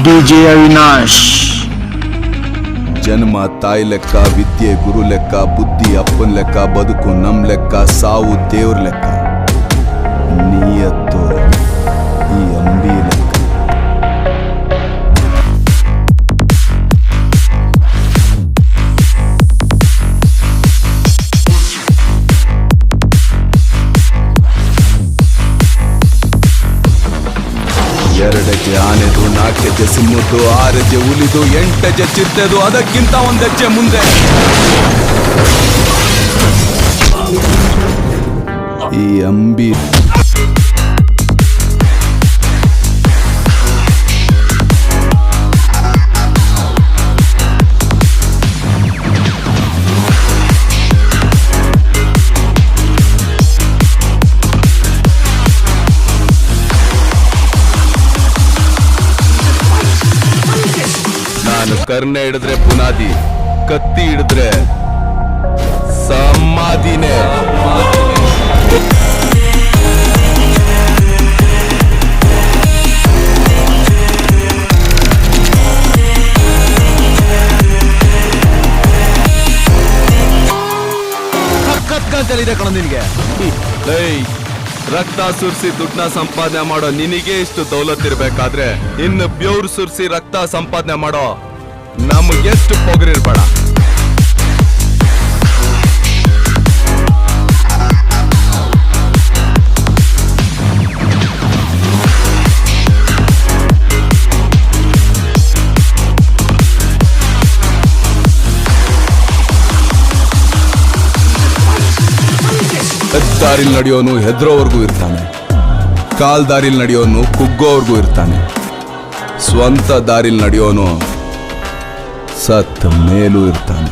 DJ Avinash. ಜನ್ಮ ತಾಯಿ ಲೆಕ್ಕ, ವಿದ್ಯೆ ಗುರು ಲೆಕ್ಕ, ಬುದ್ಧಿ ಅಪ್ಪನ್ ಲೆಕ್ಕ, ಬದುಕು ನಮ್ ಲೆಕ್ಕ, ಸಾವು ದೇವ್ರ ಲೆಕ್ಕ, ನೀಯತ್ತು ಈ ಅಂಬಿ ಲೆಕ್ಕ. ಎರಡಕ್ಕೆ ಆನೆದು, ನಾಲ್ಕೆಜೆ ಸಿಮ್ಮದ್ದು, ಆರೆಜೆ ಹುಲಿದು, ಎಂಟಜೆ ಚಿರತೆದು, ಅದಕ್ಕಿಂತ ಒಂದೆಜ್ಜೆ ಮುಂದೆ ಈ ಅಂಬಿ. ನಾನು ಕರ್ನೆ ಹಿಡಿದ್ರೆ ಬುನಾದಿ, ಕತ್ತಿ ಹಿಡಿದ್ರೆ ಸಮಾಧಿನೇ. ಕತ್ಕಂತಲಿದೆ ಕಣ ನಿನ್ಗೆ. ರಕ್ತ ಸುರಿಸಿ ದುಡ್ಡನ್ನ ಸಂಪಾದನೆ ಮಾಡೋ ನಿನಗೆ ಇಷ್ಟು ದೌಲತ್ ಇರ್ಬೇಕಾದ್ರೆ ಇನ್ನು ಬ್ಯೂರ್ ಸುರಿಸಿ ರಕ್ತ ಸಂಪಾದನೆ ಮಾಡೋ ನಮಗೆಷ್ಟು ಪೊಗರಿರ್ಬೇಡ. ದಾರಿಲ್ ನಡೆಯೋನು ಹೆದ್ರೋವರೆಗೂ ಇರ್ತಾನೆ, ಕಾಲ್ ದಾರಿಲ್ ನಡೆಯೋನು ಕುಗ್ಗೋವರೆಗೂ ಇರ್ತಾನೆ, ಸ್ವಂತ ದಾರಿಲ್ ನಡೆಯೋನು ಸತ್ತ ಮೇಲೂ ಇರ್ತಾನೆ.